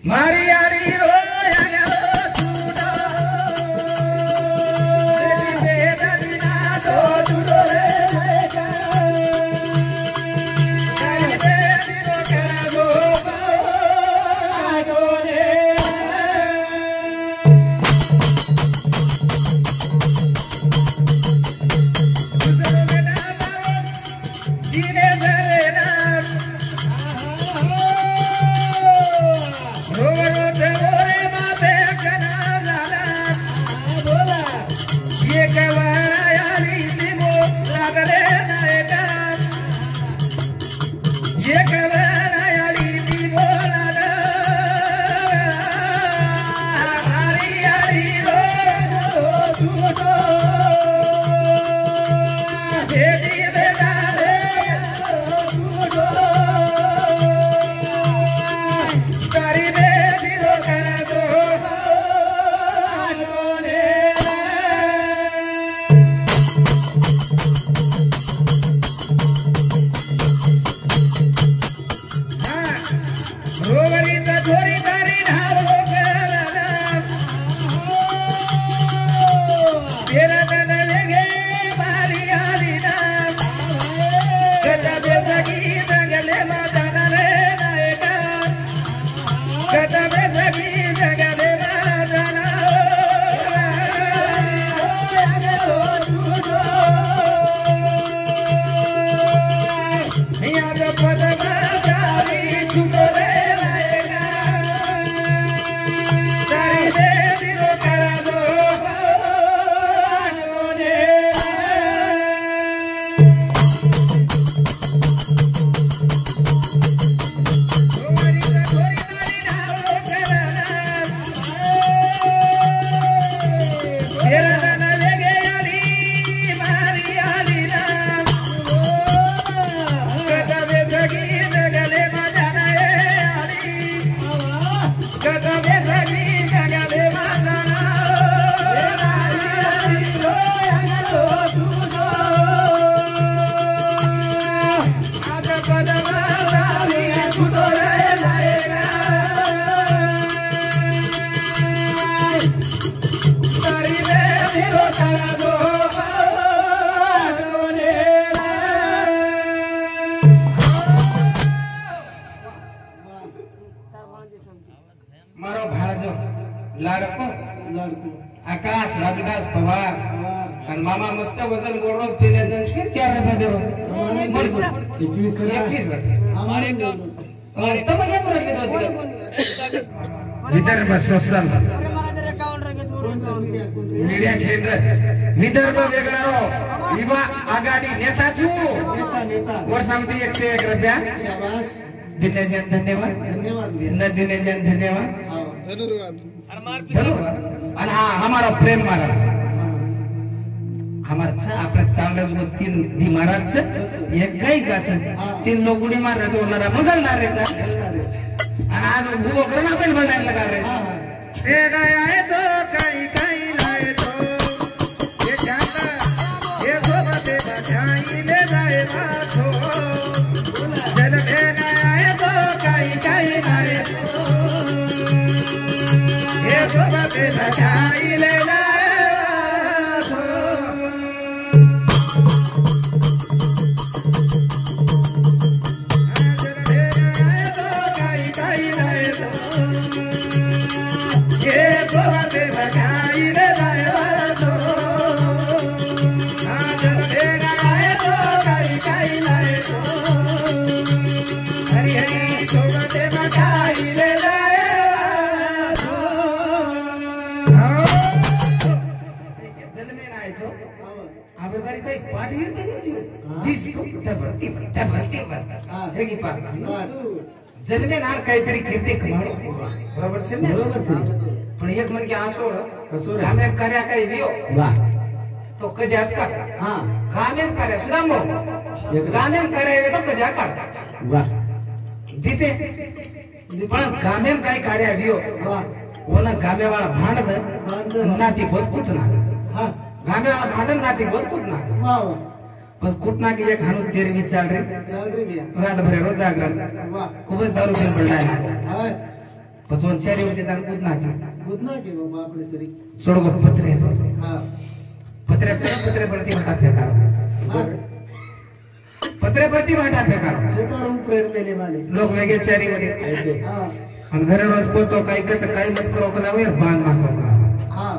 मारी यारी रो मारो भाड़जो लाडको आकाश राजदास पवार और मामा मस्त वजन गोरो पीले जमशेर क्या रहा दे रोज 21 हमारे का और तब ये तो रखे दो विदर्भ सोशल मीडिया क्षेत्र विदर्भ वेगळा युवा आघाडी नेता छु नेता वर सांगते 101 रुपया शाबाश दिनेजन धन्यवाद न दिनेजन धन्यवाद धन्यवाद आणि हा हमारा प्रेम महाराज हमारा आपल्या चांगल्या जो 3 दी महाराज एक काही गाच 3 लोक उडी मारायचं होणारा मंगलदारेचा आणि आज भूगो करणा पण बनायला लगा रे ते गया है तो काही काही लाए तो ये जाता ये सोबते बचाई ले जाए माथो जल भेना है तो काही काही लाए ये सोबते बचाई ले जाए जलने नाल काहीतरी कीर्ती कमाडो बरोबर છે ને બરોબર છે પણ એક મન કે આસો ગામે કર્યા કઈ વિયો વાહ તો કજાજ કા હા ગામે કરે સુદામો ગામે કરે તો કજા કા વાહ દીતે પણ ગામે કઈ કાઢ્યા વિયો વાહ ઓના ગામે વાળા ભાંડ નાતી બોતકુટ ના હા ગામે वाला भांडन नाती बोतकुट ना वाह वाह बस कुटना की एक हानु 13वीं चल रही भैया रात भर रोज जागरण वाह खूब दारू पीने पड़ रहा है पचवन चारी होते जाण गुदना के बाबा आपले सरी सोडगो पत्रे हां पत्रे पडती म्हणतात फेकार पत्रे पडती म्हणतात फेकार प्रेरणेले वाले लोक वेगळे चारी होते हां आणि घर रोज पोतो काही कच काही मत करो कला वे बांध नाको हां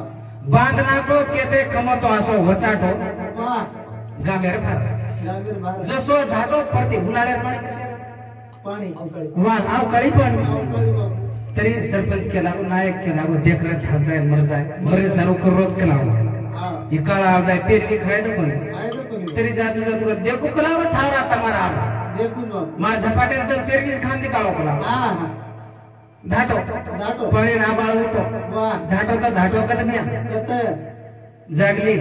बांध नाको केते कमतो असो वचाटो वाह गामेर भार जसो धाटो पडती उन्हाळ्यात पाणी कसे पाणी वाह आवकाळी पाणी तरी सरपंच केला नायक केला वो देख रहा था जाए मर जाए मरे सारो कर रोज केला ये काळा आ जाए तेरे की खाए तो कोणी तरी जातू जातू देखो कला वो था रहा तुम्हारा देखो मार झपाटे तो तेरे की खान निकालो कला हां धाटो पाणी ना बाळ उठो वाह धाटो कद मिया कत जागली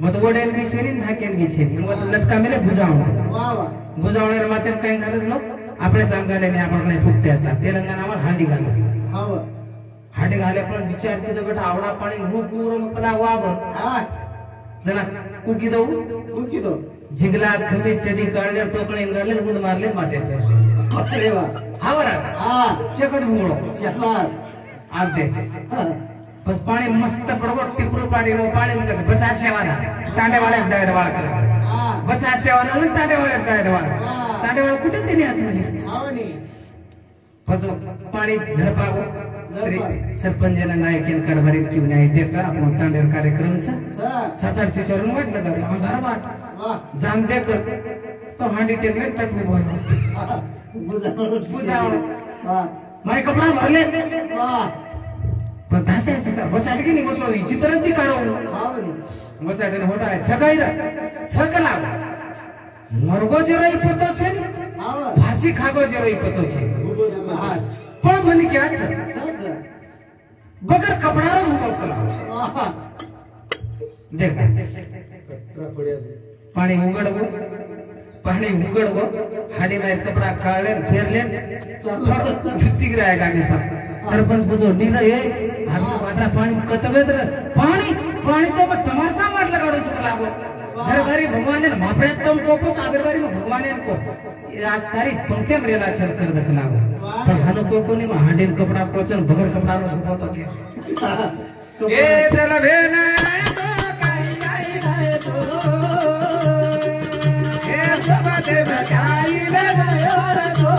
मत गोडेन की छेनी नाकेन की छेनी मत लटका मेले बुझाव वाह वाह बुझावणार माते काही गरज नो आपले सांगायला नाही आपण नाही फुकट्याचा तेलंगणावर हांडी घालस हाव हांडी घाले पण विचार केलो बेटा आवडा पाणी रुकूर पला वाव हां जना कुकी दो जिगला खंबी चडी काढले टोकणे घालले गुंड मारले माते पे अरे वाह हावरा हां चकच भुंगळो चपार आप दे बस पाणी मस्त बरोबर टिपरू पाणी वो पाणी मग बचा शेवाना तांडेवाड्यात जायला वाळ करा हां बचा शेवाना आणि तांडेवाड्यात जायला वाळ तांडेवाड कुठे तरी आज म्हणजे हावनी बस पाणी झडपावो तरी सरपंचना नायकेन कारभारी ठेवून आहे ते का आपण तांडेर कार्यक्रमचा 7-8 चरण वाटलं गाडी अंधार वाट वाह जाम दे कर तो हांडी टेकले टटू बोल बुझावण वाह माय कपडा भरले वाह पण धासायची का बचाटे की नाही बसलो चित्र ती काढो हावनी बचाटे होता आहे छगाईरा छकला मरगो जेराई पतो छे हाव फासी खागो जेराई पतो छे हास पण म्हणे की आज सच बगर कपडारो उपोज कला वाह देख पाणी उघडगो हाडी मार कपडा काढले फेरले तिगराय गामी सरपंच बुझो नीला ये आम्ही मात्रा पाणी कतवेत पाणी तो तमाशा मारला काढू चुकला गो घर घरी भगवान ने मापड्यात तम कोपो काबरवारी में भगवान ने को आज तारी पंखे मरेला छल कर दखला पण हानो कोको ने हांडेन कपडा कोचन बगर कपडा रो सुपो तो के ए चल भेना तो काई काई तो ए सब दे बकाई ले गयो रे तो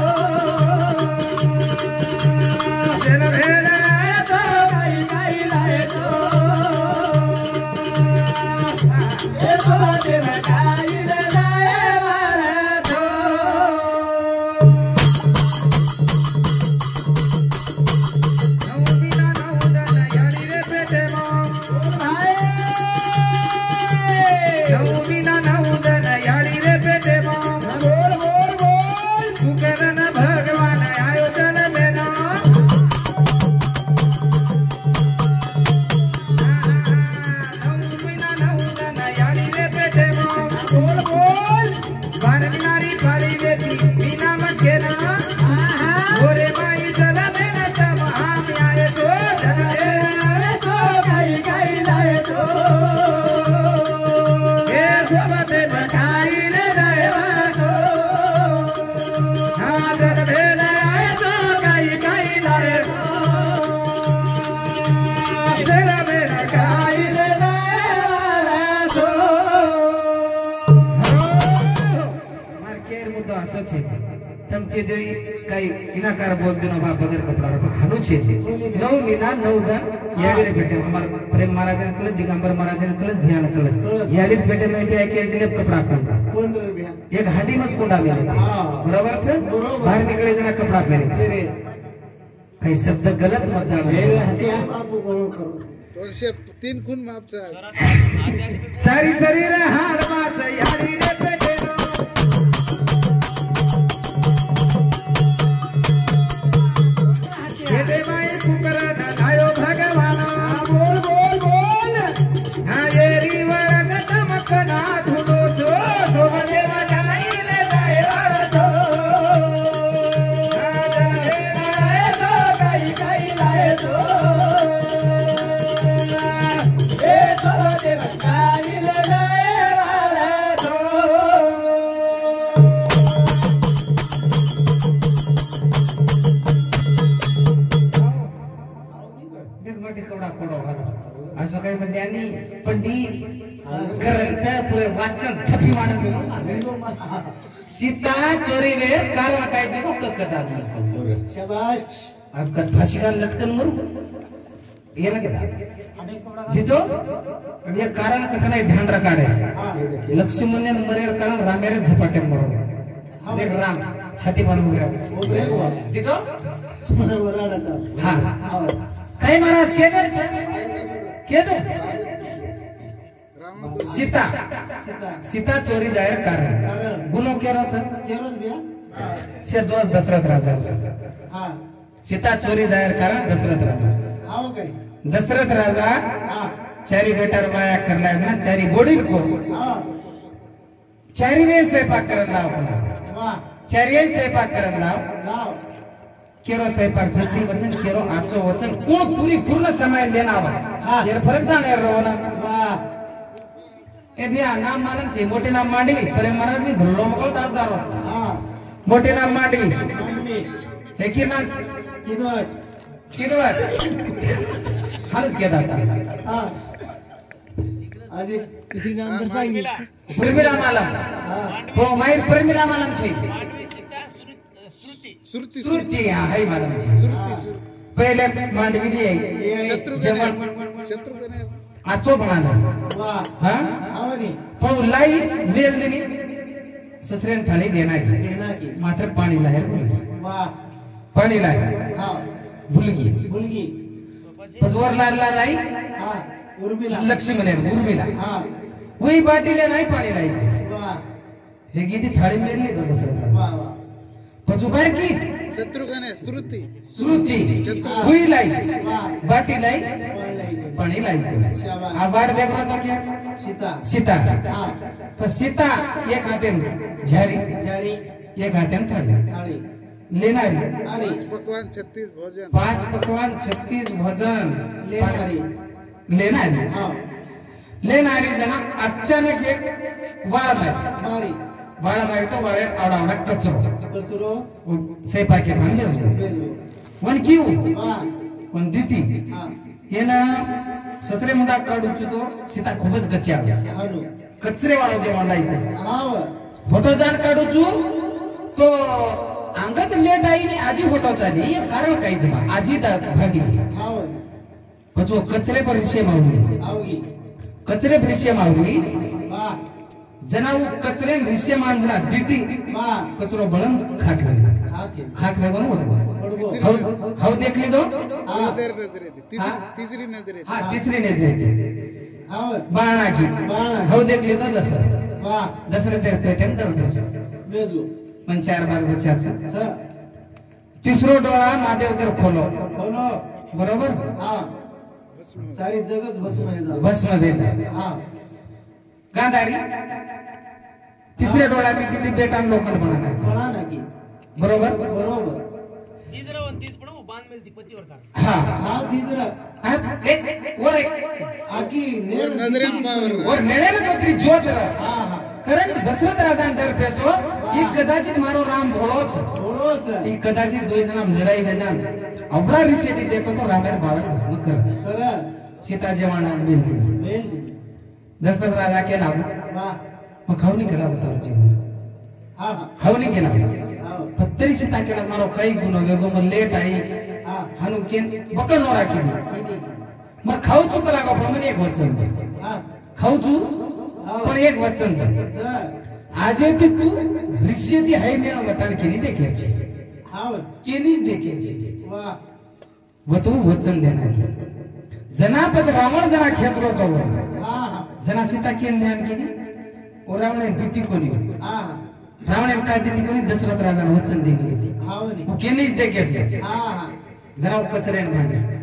चल भेना तो काई काई लाए तो ए सब दे बकाई ले गयो रे तो तमके देई काही इनाकार बोल देनो बा बगर कपड़ा हनु छे नौ मीना नौ गन यागरे बेटे हमार प्रेम महाराज ने कलस दिगंबर महाराज ने कलस ध्यान कलस यालिस बेटे में ते के दिले कपड़ा पहनता कोण रे बिया एक हांडी मस कोंडा में हां बराबर से बाहर निकले जना कपड़ा पहने काही शब्द गलत मत जानो मेरे हसिया बापू बोलो करो तो से 3 खून मापचा सारी शरीर हाड मास यारी रे बेटे मध्ये कवडा कोडा घाला असं काही म्हणजे आणि पंडित करत पुरे वाचन थपी मानून सीता चोरी वेळ कारण काय जगो कक्का शाबाश आपका फाशी का लटकन मरू ये ना केला दितो आणि या कारांचं का नाही ध्यान राखाडे लक्ष्मण मरेर कारण रामेर झपाटे मरो देख राम छाती पण उभे दितो तुम्हाला वराडाचा हा काय महाराज केदर सीता सीता चोरी जाहीर कारण गुन्हो केरो केरोज बिया से दोस्त दशरथ राजा हा सीता चोरी जाहीर कारण दशरथ राजा आओ काय दशरथ राजा हा चारी बेटर वाया करला ना चारी गोड़ी को हा चारी ने स्वयंपाक करन लाव वाह चारी स्वयंपाक करन लाव लाव केरो स्वयंपाक जल्दी वचन केरो आजो वचन कोण पूर्ण समय लेना आवाज यार फरक जाणे रोना वाह ए बिया नाम मालम छे मोटे नाम मांडवी परे महाराज मी भल्लो मको 10,000 हा मोटे नाम मांडवी मांडवी हे की नाम किनवट हालच केदाचा हा आजी किती नाम तर सांगी प्रमिला मालम हा हो माहिर प्रमिला मालम छे श्रुती श्रुती हा है मालम छे पहिले मांडवी दी जमन शत्रुघ्न आचो बनाना वाह हा आवनी पण लाई मेल देनी ससरेन थाली देना देना की मात्र पाणी लायर वाह पाणी लायर हा भुलगी मुलगी पजवर लारला नाही हा उर्मिला लक्ष्मण उर्मिला हा वही बाटीले नाही पाणी लाई वाह हे गीती थाळी मेरली तो दसरा वाह वाह पजू बार की शत्रुघ्न श्रुती श्रुती हुई लाई वाह बाटी लाई पळलाई पाणी लाई शाबाश आ बार देखो तो क्या सीता सीता हा पर सीता एक हाते झारी जारी एक हाते थाली थाळी लेनारी अरे पकवान 36 भोजन 5 पकवान 36 भोजन लेनारी लेनारी हा लेनारी जना अचानक एक वाळ मारी मारी वाळ तो वाळे आवडा कचरो कचरो सेपाके भांगे बेजू वन किऊ वाह वन दीती हा येना ससरे मुंडा काढून तो सीता खूपच गच्ची आली हारू कचरे वाळो जे मांडा इथे हाव फोटो जाण काढूचू तो अंगाच लेट आई ने आजी फोटो चाली कारण काहीच बा आजी भागी हाव पचो कचरे पर विषय मावली आवगी कचरे पर विषय मावली वाह जनाऊ कचरे विषय मांजरा दीती वाह कचरो बळन खाक खाके खाक वेगन पडगो हाउ देखली दो हा नजर नजर येते हा? तिसरी नजर येते हा तिसरी नेजे हाव बाणा की बाणा. हाउ देखली दो दसरा वाह दसरा तेर पेटन दर बेजू पण 4 बार बच्चाचा छ तिसरो डोळा महादेव जर खोलो बोलो बरोबर हा सारी जगच भस्म आहे जा भस्म देजा हा गांधारी तिसऱ्या डोळ्यात किती बेटान लोकल बनणार म्हणा ना की बरोबर बरोबर हा हा दिजरा हा? वर एक आकी नेड नजरेन पावर. वर नेळेलच होती ज्योत हा हा कारण दशरथ राजांतर पेसो ही कदाचित मारो राम भोळोच थोडोच ही कदाचित दोन जण लढाई वेजान अवरा ऋषी देखो तो रामेर बाळन भस्म कर कर सीता जवाना मिल मेल दि दशरथ राजा केला वाह मग खावणी केला होता जीवन हा हा खावणी केला हाव पत्तरी सीता केला मारो काही गुण वेगो मग लेट आई हा हानु केन बकल नो राखी किती मग खाऊ चुक लागो प्रमाणे एक वचन हा खाऊ चू पण एक वचन आजे ते तू ऋषी हाय ने वतन केली देखेची हाव केलीच देखेची वाह व तू वचन देणार जनापत रावण जना खेचलो तो हा हा जना सीता केन ध्यान केली ओ रावण दुती कोणी हा हा रावण काय देती कोणी दशरथ राजा वचन दिली हाव नी वो केलीच देखेस हा हा जरा कचऱ्यान मांडली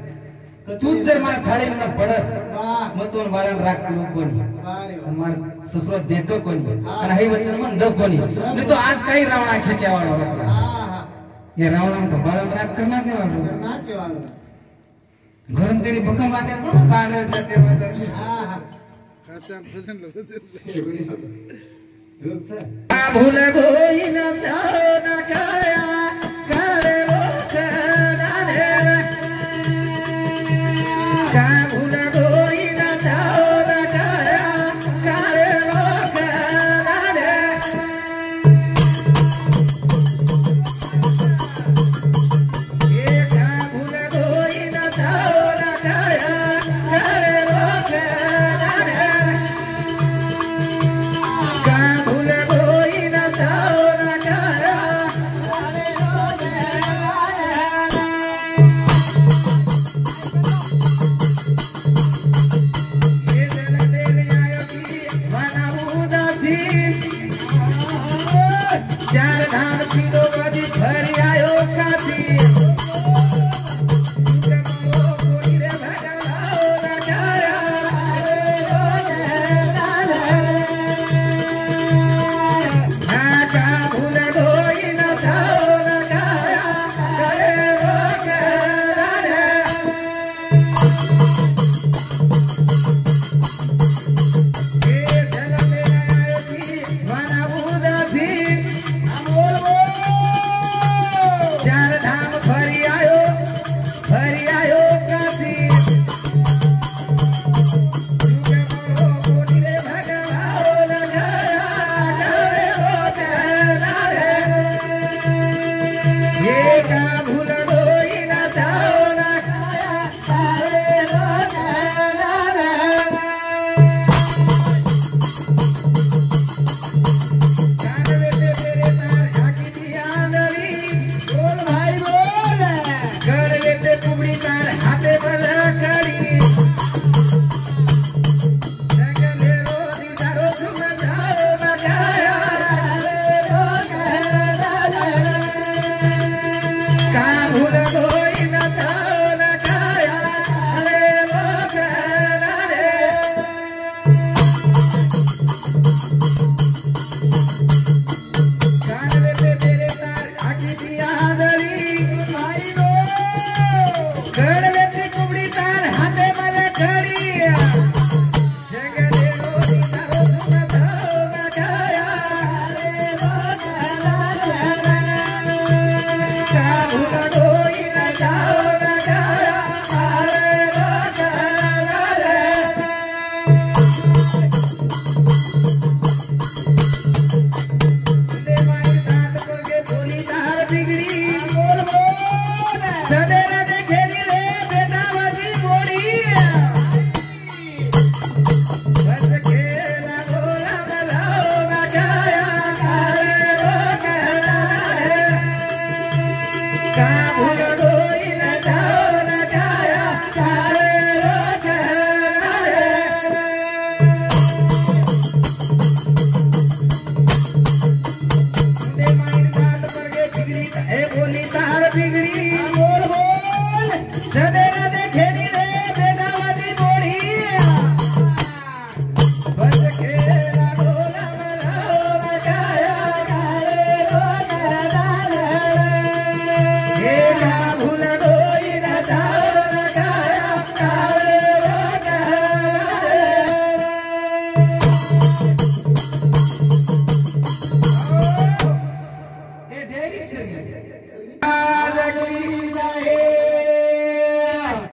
तूच जर मला थाळी मला पडस वाह मग तो बाळान राग करू कोणी वारे आणि मला ससुरात देतो कोणी आणि हे वचन मग द कोणी नाही तो आज काही रावणा खेच्यावा हा हा या रावणा तो बाळान राग करणार नाही करना के वालो घरून तरी भक्कम वाटेस म्हणून काढलं जाते हा हा खाचान भजन भूल गोई न जाओ न काया